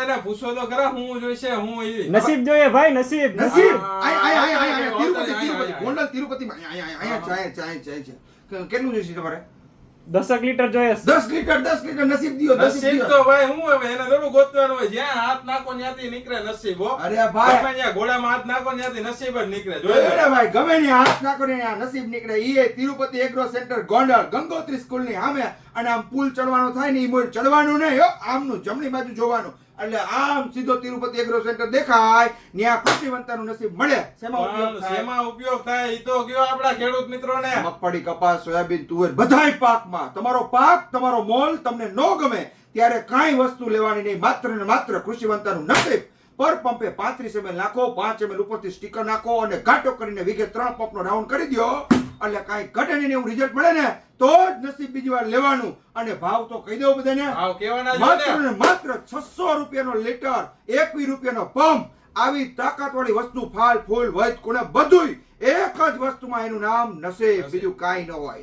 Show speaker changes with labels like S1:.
S1: એને પૂછો તો ખરા હું જોઈશે હું
S2: નસીબ જોઈએ ભાઈ, નસીબ.
S3: ગોંડલ તિરુપતિમાં કેટલું જોઈશે તમારે?
S2: 10 લીટર જોઈએ.
S3: 10 લીટર નસીબ દિયો.
S1: નસીબ તો ભાઈ હું હવે એને થોડું ગોતવાનું હોય, જ્યાં હાથ નાખો ત્યાંથી નીકળે નસીબ. હો
S3: અરે ભાઈ,
S1: ગમે ત્યાં ઘોડામાં હાથ નાખો ત્યાંથી નસીબ જ નીકળે.
S3: જોઈ ભાઈ, ગમે ત્યાં હાથ નાખો ને ત્યાં નસીબ નીકળે. ઈ Tirupati agro centre Gondal Gangotri school ની સામે. અને આમ પુલ ચડવાનો થાય ને, ઈ મોર ચડવાનું નહીં હો, આમનું જમણી બાજુ જોવાનું, એટલે આમ સીધો તિરુપતિ એગ્રો સેન્ટર દેખાય. ત્યાં કૃષિવંતાનું નસીબ મળે.
S1: શેમાં ઉપયોગ થાય ઈ તો કયો આપડા ખેડૂત મિત્રોને.
S3: મગફળી, કપાસ, સોયાબીન, તુવેર બધાય પાકમાં તમારો પાક, તમારો મોલ તમને ન ગમે ત્યારે કાંઈ વસ્તુ લેવાની નહીં, માત્ર ને માત્ર કૃષિવંતાનું નસીબ. પર પંપે 35 ml નાખો, 5 ml ઉપરથી સ્ટીકર નાખો અને ઘાટો કરીને વીઘે 3 પંપનો રાઉન્ડ કરી દો, એટલે કાંઈ ઘટે નહીં એવું રિઝલ્ટ મળે ને તો જ નસીબ બીજી વાર લેવાનું. અને ભાવ તો કહી દઉં બધાને,
S1: ભાવ કેવાના
S3: માત્ર ને માત્ર 600 રૂપિયાનો લીટર, 21 રૂપિયાનો પંપ. આવી તાકાતવાળી વસ્તુ, ફાલ ફૂલ વૈદ કોને બધુંય એક જ વસ્તુમાં, એનું નામ નસીબ, બીજું કાંઈ ન હોય.